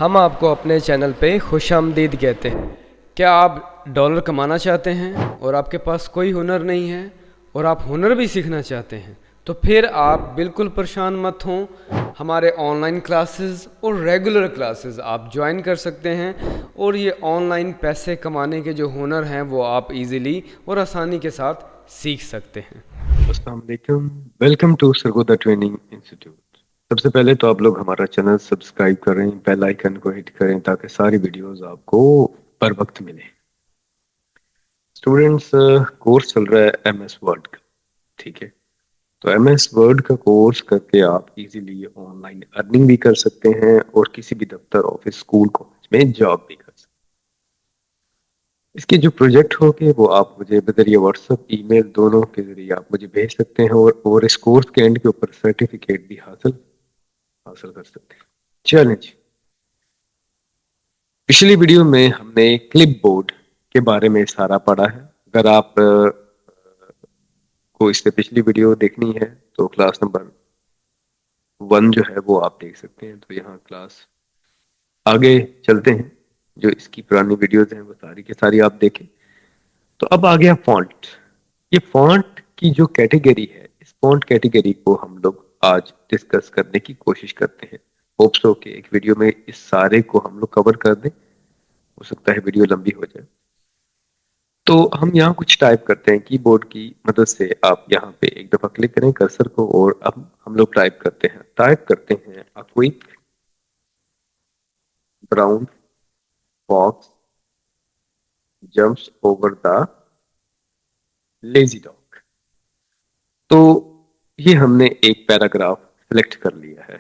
ہم آپ کو اپنے چینل پہ خوش آمدید کہتے ہیں۔ کیا آپ ڈالر کمانا چاہتے ہیں اور آپ کے پاس کوئی ہنر نہیں ہے اور آپ ہنر بھی سیکھنا چاہتے ہیں؟ تو پھر آپ بالکل پریشان مت ہوں، ہمارے آن لائن کلاسز اور ریگولر کلاسز آپ جوائن کر سکتے ہیں، اور یہ آن لائن پیسے کمانے کے جو ہنر ہیں وہ آپ ایزیلی اور آسانی کے ساتھ سیکھ سکتے ہیں۔ السلام علیکم، welcome to Sargodha training institute. سب سے پہلے تو آپ لوگ ہمارا چینل سبسکرائب کریں، بیل آئیکن کو ہٹ کریں تاکہ ساری ویڈیوز آپ کو پر وقت ملے۔ اسٹوڈینٹس، کورس چل رہا ہے ایم ایس ورڈ کا، ٹھیک ہے؟ تو ایم ایس ورڈ کا کورس کر کے آپ ایزیلی آن لائن ارننگ بھی کر سکتے ہیں اور کسی بھی دفتر، آفس، اسکول، کالج میں جاب بھی کر سکتے ہیں۔ اس کے جو پروجیکٹ ہوگے وہ آپ مجھے بذریعہ واٹس ایپ، ای میل دونوں کے ذریعے آپ مجھے بھیج سکتے ہیں، اور اس کورس کے اینڈ کے اوپر سرٹیفکیٹ بھی حاصل کر سکتے ہیں۔ چیلنج، پچھلی ویڈیو میں ہم نے کلپ بورڈ کے بارے میں سارا پڑھا ہے۔ اگر آپ کو اس سے پچھلی ویڈیو دیکھنی ہے تو کلاس نمبر 1 جو ہے وہ آپ دیکھ سکتے ہیں۔ تو یہاں کلاس آگے چلتے ہیں، جو اس کی پرانی ویڈیوز ہیں وہ ساری کی ساری آپ دیکھیں۔ تو اب آ گیا فونٹ۔ یہ فونٹ کی جو کیٹیگری ہے، اس فونٹ کیٹیگری کو ہم لوگ آج ڈسکس کرنے کی کوشش کرتے ہیں۔ ہوپ سو کہ ایک ویڈیو میں اس سارے کو ہم لوگ کور کر دیں، ہو سکتا ہے ویڈیو لمبی ہو جائے۔ تو ہم یہاں کچھ ٹائپ کرتے ہیں کی بورڈ کی مدد سے۔ آپ یہاں پہ ایک دفعہ کلک کریں کرسر کو، اور اب ہم لوگ ٹائپ کرتے ہیں a quick brown fox jumps over the lazy dog۔ تو یہ ہم نے ایک پیراگراف سلیکٹ کر لیا ہے۔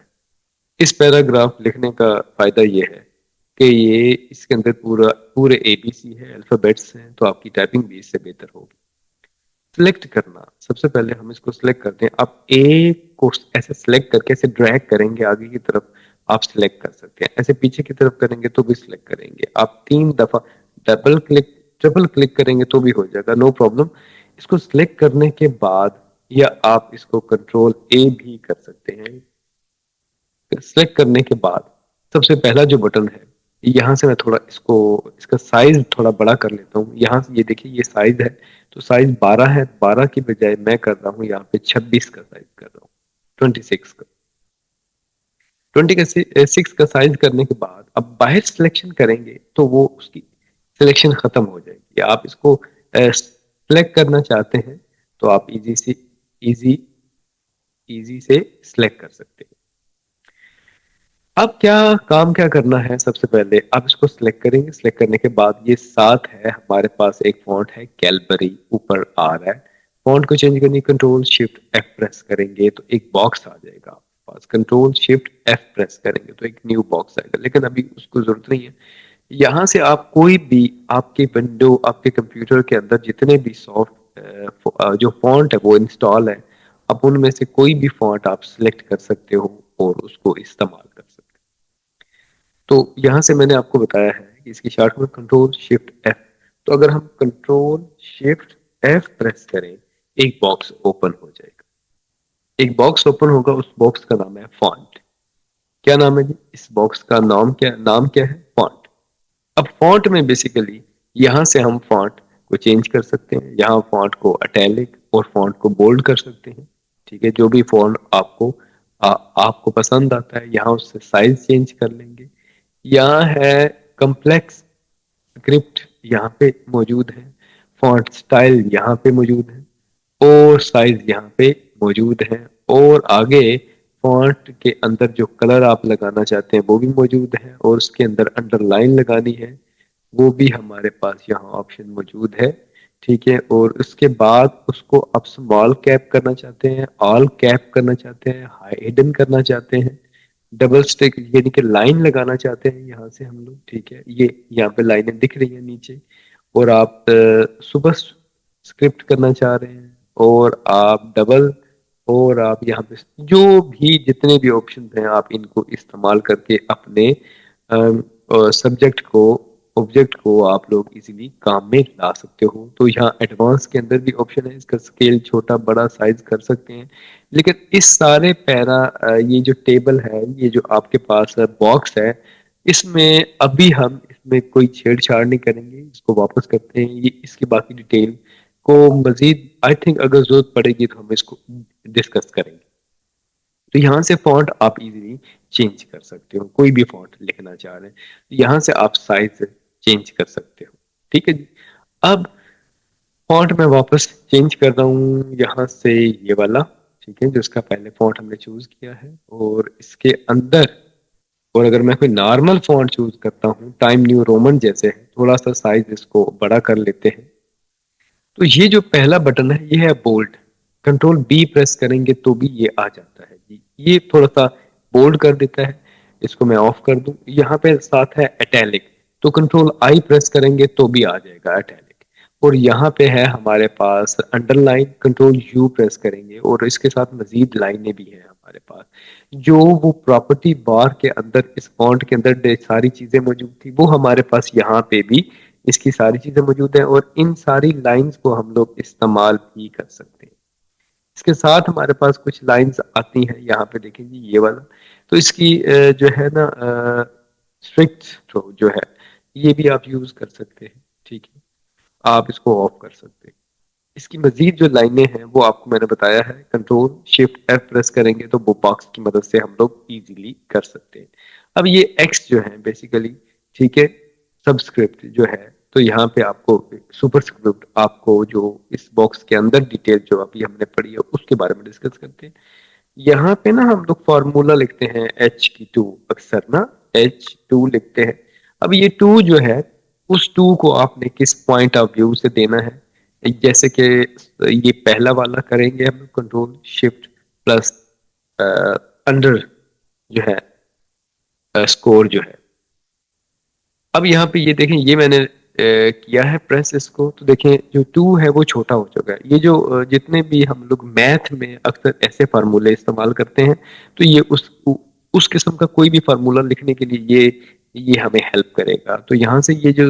اس پیراگراف لکھنے کا فائدہ یہ ہے کہ یہ اس کے اندر پورے اے بی سی ہے، الفابیٹس ہیں، تو آپ کی ٹائپنگ بھی اس سے بہتر ہوگی۔ سلیکٹ کرنا، سب سے پہلے ہم اس کو سلیکٹ کرتے ہیں۔ آپ اے کو ایسے سلیکٹ کر کے ایسے ڈریگ کریں گے آگے کی طرف، آپ سلیکٹ کر سکتے ہیں۔ ایسے پیچھے کی طرف کریں گے تو بھی سلیکٹ کریں گے۔ آپ 3 دفعہ ڈبل کلک، ٹرپل کلک کریں گے تو بھی ہو جائے گا، نو پرابلم۔ اس کو سلیکٹ کرنے کے بعد، یا آپ اس کو کنٹرول اے بھی کر سکتے ہیں۔ سلیکٹ کرنے کے بعد سب سے پہلا جو بٹن ہے، یہاں سے میں تھوڑا اس کا سائز تھوڑا بڑا کر لیتا ہوں۔ یہاں سے یہ دیکھیے یہ سائز ہے، تو سائز 12 ہے، 12 کی بجائے میں کر رہا ہوں یہاں پہ 26 کا سائز کر رہا ہوں، 26 کا 26 کا سائز کرنے کے بعد اب باہر سلیکشن کریں گے تو وہ اس کی سلیکشن ختم ہو جائے گی۔ آپ اس کو سلیکٹ کرنا چاہتے ہیں تو آپ ایزی سے سلیکٹ کر سکتے ہیں۔ اب کیا کرنا ہے؟ سب سے پہلے آپ اس کو سلیکٹ کریں گے۔ سلیکٹ کرنے کے بعد یہ ساتھ ہے، ہمارے پاس ایک فونٹ ہے کیلبری، اوپر آ رہا ہے۔ فونٹ کو چینج کرنے کنٹرول شفٹ ایف پریس کریں گے تو ایک باکس آ جائے گا آپ پاس۔ کنٹرول شفٹ ایف پریس کریں گے تو ایک نیو باکس آئے گا، لیکن ابھی اس کو ضرورت نہیں ہے۔ یہاں سے آپ کوئی بھی، آپ کے ونڈو، آپ کے کمپیوٹر کے اندر جتنے بھی جو فونٹ ہے وہ انسٹال ہے، اب ان میں سے کوئی بھی فونٹ آپ سلیکٹ کر سکتے ہو اور اس کو استعمال کر سکتے ہو۔ تو یہاں سے میں نے آپ کو بتایا ہے کہ اس کی short cut control shift F. تو اگر ہم کنٹرول شفٹ ایف پریس کریں، ایک باکس اوپن ہو جائے گا۔ ایک باکس اوپن ہوگا، اس باکس کا نام ہے فونٹ۔ کیا نام ہے جی؟ اس باکس کا نام کیا ہے؟ فونٹ۔ اب فونٹ میں بیسیکلی یہاں سے ہم فونٹ کو چینج کر سکتے ہیں۔ یہاں فونٹ کو اٹیلک اور فونٹ کو بولڈ کر سکتے ہیں، ٹھیک ہے؟ جو بھی فونٹ آپ کو پسند آتا ہے، یہاں اس سے سائز چینج کر لیں گے۔ یہاں ہے کمپلیکس اسکرپٹ، یہاں پہ موجود ہے۔ فونٹ سٹائل یہاں پہ موجود ہے، اور سائز یہاں پہ موجود ہے، اور آگے فونٹ کے اندر جو کلر آپ لگانا چاہتے ہیں وہ بھی موجود ہے، اور اس کے اندر انڈر لائن لگانی ہے وہ بھی ہمارے پاس یہاں آپشن موجود ہے، ٹھیک ہے؟ اور اس کے بعد اس کو آپ اسمال کیپ کرنا چاہتے ہیں، آل کیپ کرنا چاہتے ہیں، ہائیڈن کرنا چاہتے ہیں، ڈبل سٹیک یعنی کہ لائن لگانا چاہتے ہیں یہاں سے ہم لوگ، ٹھیک ہے؟ یہ یہاں پہ لائنیں دکھ رہی ہیں نیچے، اور آپ صبح اسکرپٹ کرنا چاہ رہے ہیں، اور آپ ڈبل، اور آپ یہاں پہ جو بھی جتنے بھی آپشن ہیں آپ ان کو استعمال کر کے اپنے سبجیکٹ کو، آبجیکٹ کو آپ لوگ ایزیلی کام میں لا سکتے ہو۔ تو یہاں ایڈوانس کے اندر بھی آپشن ہے، اس کا اسکیل چھوٹا بڑا سائز کر سکتے ہیں، لیکن اس سارے یہ جو ٹیبل ہے، یہ جو آپ کے پاس باکس ہے، اس میں ابھی ہم اس میں کوئی چھیڑ چھاڑ نہیں کریں گے، اس کو واپس کرتے ہیں، یہ اس کی باقی ڈیٹیل کو مزید آئی تھنک اگر ضرورت پڑے گی تو ہم اس کو ڈسکس کریں گے۔ تو یہاں سے فونٹ آپ ایزیلی چینج کر سکتے ہو، کوئی بھی فونٹ لکھنا چاہ رہے ہیں یہاں سے آپ سائز چینج کر سکتے ہو، ٹھیک ہے جی۔ اب فونٹ میں واپس چینج کر رہا ہوں یہاں سے یہ والا، ٹھیک ہے، جو اس کا پہلے فونٹ ہم نے چوز کیا ہے، اور اس کے اندر اور اگر میں کوئی نارمل فونٹ چوز کرتا ہوں ٹائم نیو رومن جیسے ہے، تھوڑا سا سائز اس کو بڑا کر لیتے ہیں، تو یہ جو پہلا بٹن ہے یہ ہے بولڈ، کنٹرول بی پریس کریں گے تو بھی یہ آ جاتا ہے جی، یہ تھوڑا سا بولڈ کر دیتا ہے، اس کو میں آف کر دوں۔ یہاں پہ ساتھ ہے اٹیلک، تو کنٹرول آئی پریس کریں گے تو بھی آ جائے گا اٹیلک۔ اور یہاں پہ ہے ہمارے پاس underline, control U press کریں گے اور اس کے ساتھ مزید لائنیں بھی ہیں ہمارے پاس، جو وہ پراپرٹی بار کے اندر اس فونٹ کے اندر ساری چیزیں موجود تھی وہ ہمارے پاس یہاں پہ بھی اس کی ساری چیزیں موجود ہیں، اور ان ساری لائنز کو ہم لوگ استعمال بھی کر سکتے ہیں۔ اس کے ساتھ ہمارے پاس کچھ لائنز آتی ہیں، یہاں پہ دیکھیں جی یہ والا، تو اس کی جو ہے نا اسٹرکٹ جو ہے یہ بھی آپ یوز کر سکتے ہیں، ٹھیک ہے، آپ اس کو آف کر سکتے ہیں۔ اس کی مزید جو لائنیں ہیں وہ آپ کو میں نے بتایا ہے، کنٹرول شفٹ ایف پریس کریں گے تو وہ باکس کی مدد سے ہم لوگ ایزیلی کر سکتے ہیں۔ اب یہ ایکس جو ہے بیسیکلی، ٹھیک ہے، سبسکرپٹ جو ہے، تو یہاں پہ آپ کو سپر سکرپٹ آپ کو جو اس باکس کے اندر ڈیٹیل جو ابھی ہم نے پڑھی ہے اس کے بارے میں ڈسکس کرتے ہیں۔ یہاں پہ نا ہم لوگ فارمولا لکھتے ہیں ایچ کی 2، اکثر نا H2 لکھتے ہیں۔ اب یہ 2 جو ہے اس 2 کو آپ نے کس پوائنٹ آف ویو سے دینا ہے، جیسے کہ یہ پہلا والا کریں گے ہم کنٹرول شفٹ پلس انڈر جو ہے اسکور جو ہے، اب یہاں پہ یہ دیکھیں یہ میں نے کیا ہے پریس اس کو، تو دیکھیں جو 2 ہے وہ چھوٹا ہو چکا ہے۔ یہ جو جتنے بھی ہم لوگ میتھ میں اکثر ایسے فارمولے استعمال کرتے ہیں، تو یہ اس قسم کا کوئی بھی فارمولا لکھنے کے لیے یہ ہمیں ہیلپ کرے گا۔ تو یہاں سے یہ جو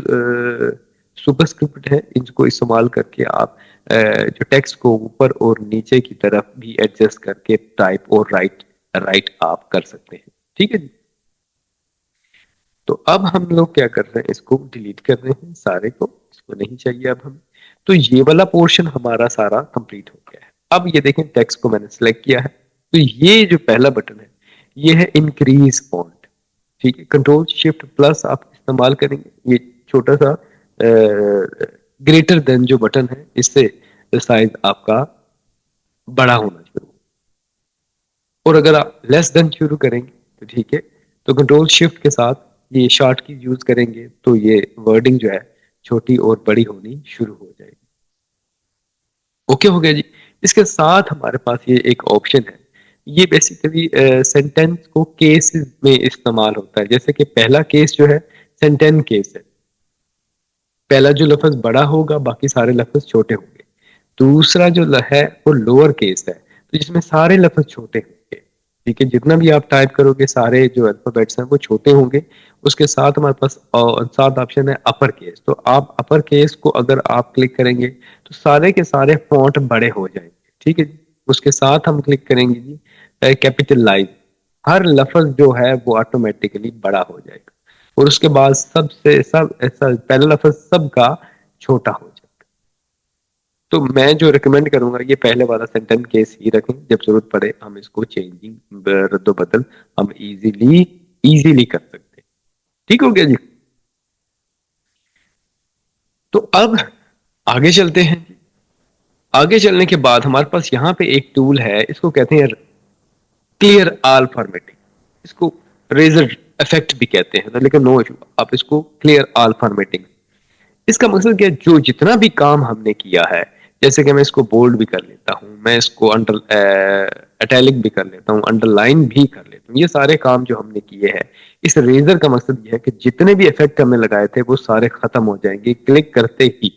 سپرسکرپٹ ہے ان کو استعمال کر کے آپ جو ٹیکسٹ کو اوپر اور نیچے کی طرف بھی ایڈجسٹ کر کے ٹائپ اور رائٹ آپ کر سکتے ہیں، ٹھیک ہے جی۔ تو اب ہم لوگ کیا کر رہے ہیں، اس کو ڈیلیٹ کر رہے ہیں سارے کو، اس کو نہیں چاہیے اب ہم، تو یہ والا پورشن ہمارا سارا کمپلیٹ ہو گیا ہے۔ اب یہ دیکھیں ٹیکسٹ کو میں نے سلیکٹ کیا ہے، تو یہ جو پہلا بٹن ہے یہ ہے انکریز فونٹ، ٹھیک ہے، کنٹرول شفٹ پلس آپ استعمال کریں گے، یہ چھوٹا سا گریٹر دین جو بٹن ہے اس سے سائز آپ کا بڑا ہونا شروع، اور اگر آپ لیس دین شروع کریں گے تو ٹھیک ہے، تو کنٹرول شفٹ کے ساتھ یہ شارٹ کی یوز کریں گے تو یہ ورڈنگ جو ہے چھوٹی اور بڑی ہونی شروع ہو جائے گی۔ اوکے ہو گیا جی۔ اس کے ساتھ ہمارے پاس یہ ایک آپشن ہے، یہ بیسیکلی سینٹینس کو کیس میں استعمال ہوتا ہے، جیسے کہ پہلا کیس جو ہے سینٹین کیس ہے، پہلا جو لفظ بڑا ہوگا باقی سارے لفظ چھوٹے ہوں گے، دوسرا جو ہے وہ لوور کیس ہے، تو جس میں سارے لفظ چھوٹے ہوں گے، ٹھیک ہے، جتنا بھی آپ ٹائپ کرو گے سارے جو الفابیٹس ہیں وہ چھوٹے ہوں گے۔ اس کے ساتھ ہمارے پاس ساتھ آپشن ہے اپر کیس، تو آپ اپر کیس کو اگر آپ کلک کریں گے تو سارے کے سارے فونٹ بڑے ہو جائیں گے، ٹھیک ہے جی۔ اس کے ساتھ ہم کلک کریں گے جی کیپیٹل لائز، ہر لفظ جو ہے وہ آٹومیٹکلی بڑا ہو جائے گا، اور اس کے بعد سب ایسا پہلا لفظ سب کا چھوٹا ہو جائے گا۔ تو میں جو ریکمینڈ کروں گا یہ پہلے والا سینٹینس کیس ہی رکھیں، جب ضرورت پڑے ہم اس کو چینجنگ رد و بدل ہم ایزیلی کر سکتے ہیں، ٹھیک ہو گیا جی۔ تو اب آگے چلتے ہیں، آگے چلنے کے بعد ہمارے پاس یہاں پہ ایک ٹول ہے، اس کو کہتے ہیں کلیئر آل فارمیٹنگ، اس کو ریزر افیکٹ بھی کہتے ہیں، لیکن نو ایشو، آپ اس کو کلیئر آل فارمیٹنگ، اس کا مقصد کیا ہے، جو جتنا بھی کام ہم نے کیا ہے، جیسے کہ میں اس کو بولڈ بھی کر لیتا ہوں، میں اس کو انڈر اٹیلک بھی کر لیتا ہوں، انڈر لائن بھی کر لیتا ہوں، یہ سارے کام جو ہم نے کیے ہیں، اس ریزر کا مقصد یہ ہے کہ جتنے بھی افیکٹ ہم نے لگائے تھے وہ سارے ختم ہو جائیں گے کلک کرتے ہی۔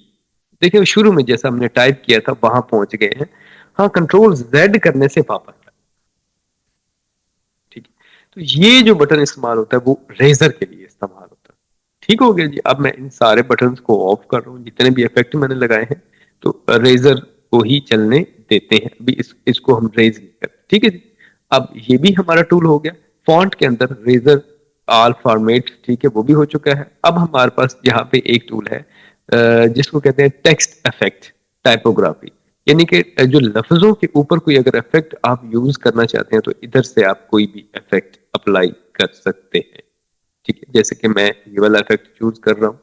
دیکھیں شروع میں جیسا ہم نے ٹائپ کیا تھا وہاں پہنچ گئے ہیں، ہاں کنٹرول زیڈ کرنے سے واپس، ٹھیک ہے، تو یہ جو بٹن استعمال ہوتا ہے وہ ریزر کے لیے استعمال ہوتا ہے، ٹھیک ہو گیا جی۔ اب میں ان سارے بٹنز کو آف کر رہا ہوں، جتنے بھی افیکٹ میں نے لگائے ہیں تو ریزر کو ہی چلنے دیتے ہیں، ابھی اس کو ہم ریز نہیں کرتے، ٹھیک ہے جی۔ اب یہ بھی ہمارا ٹول ہو گیا، فونٹ کے اندر ریزر آل فارمیٹ، ٹھیک ہے، وہ بھی ہو چکا ہے. اب ہمارے پاس یہاں پہ ایک ٹول ہے جس کو کہتے ہیں ٹیکسٹ افیکٹ ٹائپوگرافی. یعنی کہ جو لفظوں کے اوپر کوئی اگر افیکٹ آپ یوز کرنا چاہتے ہیں تو ادھر سے آپ کوئی بھی افیکٹ اپلائی کر سکتے ہیں. ٹھیک ہے، جیسے کہ میں یہ والا افیکٹ چوز کر رہا ہوں،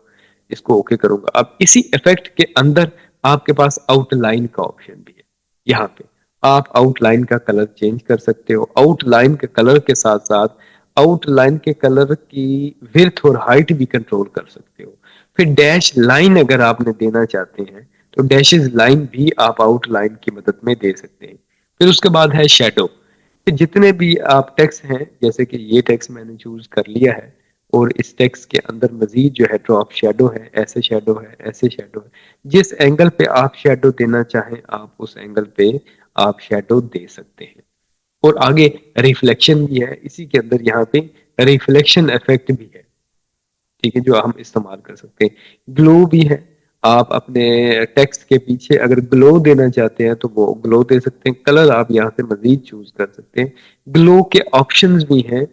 اس کو اوکے کروں گا. اب اسی افیکٹ کے اندر آپ کے پاس آؤٹ لائن کا آپشن بھی ہے. یہاں پہ آپ آؤٹ لائن کا کلر چینج کر سکتے ہو. آؤٹ لائن کے کلر کے ساتھ ساتھ آؤٹ لائن کے کلر کی ورتھ اور ہائٹ بھی کنٹرول کر سکتے ہو. پھر ڈیش لائن اگر آپ نے دینا چاہتے ہیں تو ڈیشز لائن بھی آپ آؤٹ لائن کی مدد میں دے سکتے ہیں. پھر اس کے بعد ہے شیڈو. جتنے بھی آپ ٹیکس ہیں، جیسے کہ یہ ٹیکس میں نے چوز کر لیا ہے، اور اس ٹیکس کے اندر مزید جو ہے ڈراپ شیڈو ہے، ایسے شیڈو ہے، ایسے شیڈو ہے. جس اینگل پہ آپ شیڈو دینا چاہیں آپ اس اینگل پہ آپ شیڈو دے سکتے ہیں. اور آگے ریفلیکشن بھی ہے اسی کے اندر، یہاں پہ ریفلیکشن افیکٹ بھی ہے، ٹھیک ہے، جو ہم استعمال کر سکتے ہیں. گلو بھی ہے. آپ اپنے ٹیکسٹ کے پیچھے اگر گلو دینا چاہتے ہیں تو وہ گلو دے سکتے ہیں. کلر آپ یہاں سے مزید چوز کر سکتے ہیں. گلو کے آپشنز بھی ہیں.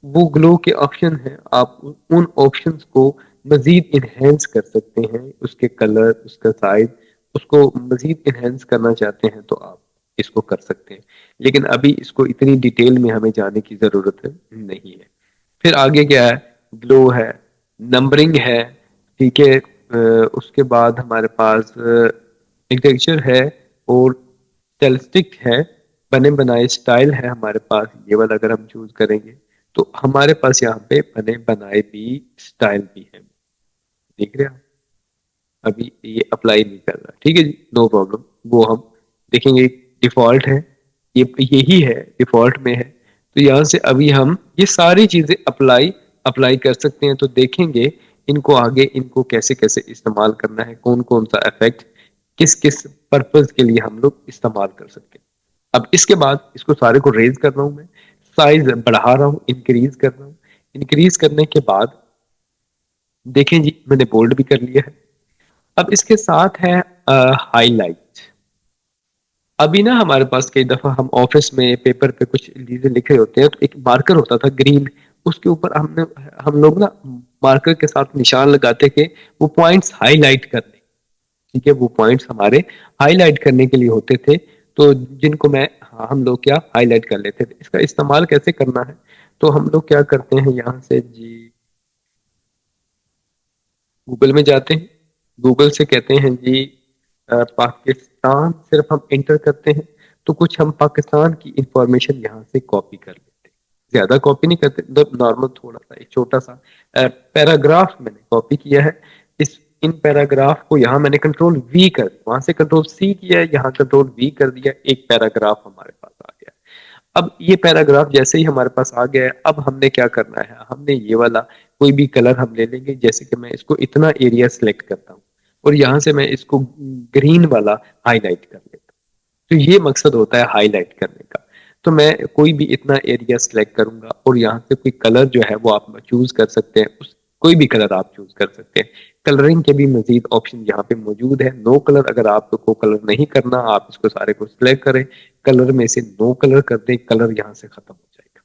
وہ گلو کے آپشن ہیں، آپ ان آپشنز کو مزید انہینس کر سکتے ہیں. اس کے کلر، اس کا سائز، اس کو مزید انہینس کرنا چاہتے ہیں تو آپ اس کو کر سکتے ہیں. لیکن ابھی اس کو اتنی ڈیٹیل میں ہمیں جانے کی ضرورت نہیں ہے. پھر آگے کیا ہے؟ گلو ہے، نمبرنگ ہے، ٹھیک ہے. اس کے بعد ہمارے پاس ٹیکسچر ہے اور اسٹائلسٹک ہے، بنے بنائے اسٹائل ہے ہمارے پاس. یہ والا اگر ہم چوز کریں گے تو ہمارے پاس یہاں پہ بنے بنائے بھی اسٹائل بھی ہے. دیکھ رہے ہیں؟ ابھی یہ اپلائی نہیں کر رہا، ٹھیک ہے جی، نو پرابلم. وہ ہم دیکھیں گے. ڈیفالٹ ہے، یہی ہے، ڈیفالٹ میں ہے. تو یہاں سے ابھی ہم یہ ساری چیزیں اپلائی کر سکتے ہیں. تو دیکھیں گے ان کو آگے، ان کو کیسے کیسے استعمال کرنا ہے، کون کون سا افیکٹ کس کس پرپز کے لیے ہم لوگ استعمال کر سکتے ہیں. اب اس کے بعد اس کو سارے کو ریز کر رہا ہوں، میں سائز بڑھا رہا ہوں، انکریز کر رہا ہوں. انکریز کرنے کے بعد دیکھیں جی میں نے بولڈ بھی کر لیا ہے. اب اس کے ساتھ ہے ہائی لائٹ. ابھی نا ہمارے پاس کئی دفعہ ہم آفس میں پیپر پہ کچھ چیزیں لکھے ہوتے ہیں تو ایک مارکر ہوتا تھا گرین، اس کے اوپر ہم لوگ نا مارکر کے ساتھ نشان لگاتے کہ وہ پوائنٹس ہائی لائٹ کر دیں. ٹھیک ہے، وہ پوائنٹس ہمارے ہائی لائٹ کرنے کے لیے ہوتے تھے. تو جن کو ہم لوگ کیا ہائی لائٹ کر لیتے تھے. اس کا استعمال کیسے کرنا ہے تو ہم لوگ کیا کرتے ہیں، یہاں سے جی گوگل میں جاتے ہیں. گوگل سے کہتے ہیں جی پاکستان، صرف ہم انٹر کرتے ہیں تو کچھ ہم پاکستان کی انفارمیشن یہاں سے کاپی کر لیتے ہیں. زیادہ کاپی نہیں کرتے، نارمل تھوڑا سا ایک چھوٹا سا پیراگراف میں نے کاپی کیا ہے. ان پیراگراف کو یہاں میں نے کنٹرول وی کر دیا، وہاں سے کنٹرول سی کیا ہے، یہاں کنٹرول وی کر دیا. ایک پیراگراف ہمارے پاس آ گیا. اب یہ پیراگراف جیسے ہی ہمارے پاس آ گیا ہے، اب ہم نے کیا کرنا ہے، ہم نے یہ والا کوئی بھی کلر ہم لے لیں گے. جیسے کہ میں اس کو اتنا ایریا سلیکٹ کرتا ہوں اور یہاں سے میں اس کو گرین والا ہائی لائٹ کر لیتا ہوں. تو یہ مقصد ہوتا ہے ہائی لائٹ کرنے کا. تو میں کوئی بھی اتنا ایریا سلیکٹ کروں گا اور یہاں سے کوئی کلر جو ہے وہ آپ چوز کر سکتے ہیں. کوئی بھی کلر آپ چوز کر سکتے ہیں. کلرنگ کے بھی مزید آپشن یہاں پہ موجود ہے. نو کلر اگر آپ کو کلر نہیں کرنا، آپ اس کو سارے کو سلیکٹ کریں، کلر میں سے نو کلر کر دیں، کلر یہاں سے ختم ہو جائے گا.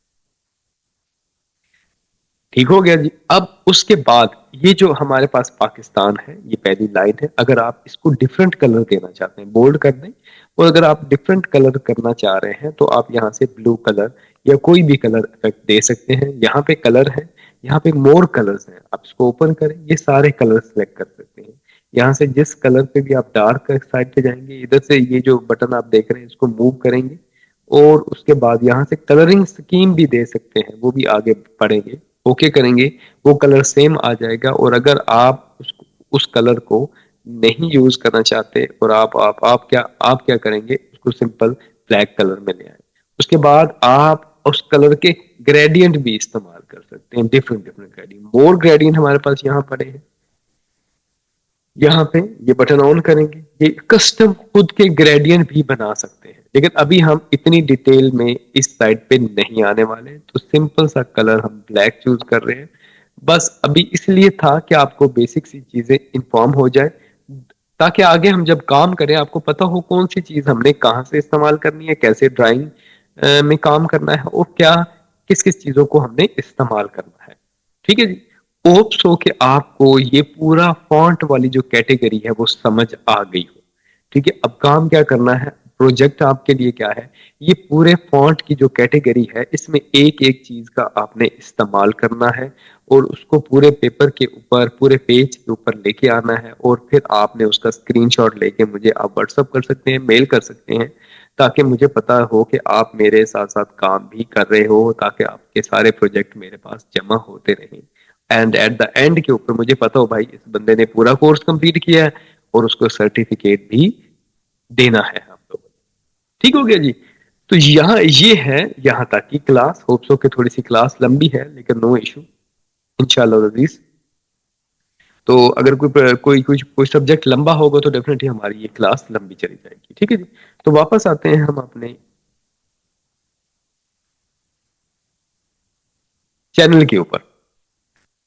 ٹھیک ہو گیا جی. اب اس کے بعد یہ جو ہمارے پاس پاکستان ہے، یہ پہلی لائن ہے. اگر آپ اس کو ڈفرنٹ کلر دینا چاہتے ہیں بولڈ کر دیں، اور اگر آپ ڈفرنٹ کلر کرنا چاہ رہے ہیں تو آپ یہاں سے بلو کلر یا کوئی بھی کلر افیکٹ دے سکتے ہیں. یہاں پہ کلر ہے، یہاں پہ مور کلرز ہیں، آپ اس کو اوپن کریں، یہ سارے کلر سلیکٹ کر سکتے ہیں. یہاں سے جس کلر پہ بھی آپ ڈارک سائڈ پہ جائیں گے، ادھر سے یہ جو بٹن آپ دیکھ رہے ہیں اس کو موو کریں گے اور اس کے بعد یہاں سے کلرنگ سکیم بھی دے سکتے ہیں، وہ بھی آگے پڑھیں گے. اوکے کریں گے، وہ کلر سیم آ جائے گا. اور اگر آپ اس کلر کو نہیں یوز کرنا چاہتے اور آپ کیا کریں گے، اس کو سمپل بلیک کلر میں لے آئیں. اس کے بعد آپ اس کلر کے گریڈینٹ بھی استعمال کر سکتے ہیں. ڈفرنٹ گریڈینٹ، مور گریڈینٹ ہمارے پاس یہاں پڑے ہیں. یہاں پہ یہ بٹن آن کریں گے، یہ کسٹم خود کے گریڈینٹ بھی بنا سکتے ہیں. لیکن ابھی ہم اتنی ڈیٹیل میں اس سائٹ پہ نہیں آنے والے، تو سمپل سا کلر ہم بلیک چوز کر رہے ہیں. بس ابھی اس لیے تھا کہ آپ کو بیسک سی چیزیں انفارم ہو جائے، تاکہ آگے ہم جب کام کریں آپ کو پتا ہو کون سی چیز ہم نے کہاں سے استعمال کرنی ہے، کیسے ڈرائنگ میں کام کرنا ہے، اور کیا کس کس چیزوں کو ہم نے استعمال کرنا ہے. ٹھیک ہے جی. ہوپس ہو کہ آپ کو یہ پورا فونٹ والی جو کیٹیگری ہے وہ سمجھ آ گئی ہو. ٹھیک ہے, اب کام کیا کرنا ہے, پروجیکٹ آپ کے لیے کیا ہے, یہ پورے فونٹ کی جو کیٹیگری ہے اس میں ایک ایک چیز کا آپ نے استعمال کرنا ہے اور اس کو پورے پیپر کے اوپر, پورے پیج کے اوپر لے کے آنا ہے, اور پھر آپ نے اس کا اسکرین شاٹ لے کے مجھے آپ واٹس ایپ کر سکتے ہیں, میل کر سکتے ہیں, تاکہ مجھے پتا ہو کہ آپ میرے ساتھ ساتھ کام بھی کر رہے ہو, تاکہ آپ کے سارے پروجیکٹ میرے پاس جمع ہوتے رہیں. اینڈ ایٹ دا اینڈ کے اوپر مجھے پتا ہو بھائی اس بندے نے پورا کورس کمپلیٹ کیا ہے اور اس کو سرٹیفکیٹ بھی دینا ہے ہم لوگوں نے. ٹھیک ہو گیا جی. تو یہاں یہ ہے یہاں تک کی کلاس. ہوپ سو کہ تھوڑی سی کلاس لمبی ہے لیکن نو ایشو انشاءاللہ عزیز. تو اگر کوئی سبجیکٹ لمبا ہوگا تو ڈیفینیٹلی ہماری یہ کلاس لمبی چلی جائے گی. ٹھیک ہے جی. تو واپس آتے ہیں ہم اپنے چینل کے اوپر.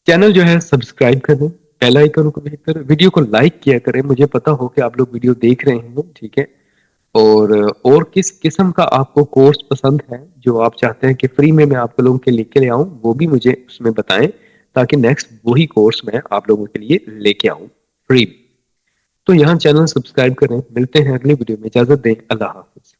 چینل جو ہے سبسکرائب کر دیں, بیل آئیکن کو کلک کریں, ویڈیو کو لائک کیا کریں, مجھے پتا ہو کہ آپ لوگ ویڈیو دیکھ رہے ہیں. ٹھیک ہے. اور کس قسم کا آپ کو کورس پسند ہے جو آپ چاہتے ہیں کہ فری میں آپ کو لوگوں کے لے کے لے آؤں, وہ بھی مجھے اس میں بتائیں, تاکہ نیکسٹ وہی کورس میں آپ لوگوں کے لیے لے کے آؤں فری. تو یہاں چینل سبسکرائب کریں. ملتے ہیں اگلی ویڈیو میں, اجازت دیں, اللہ حافظ.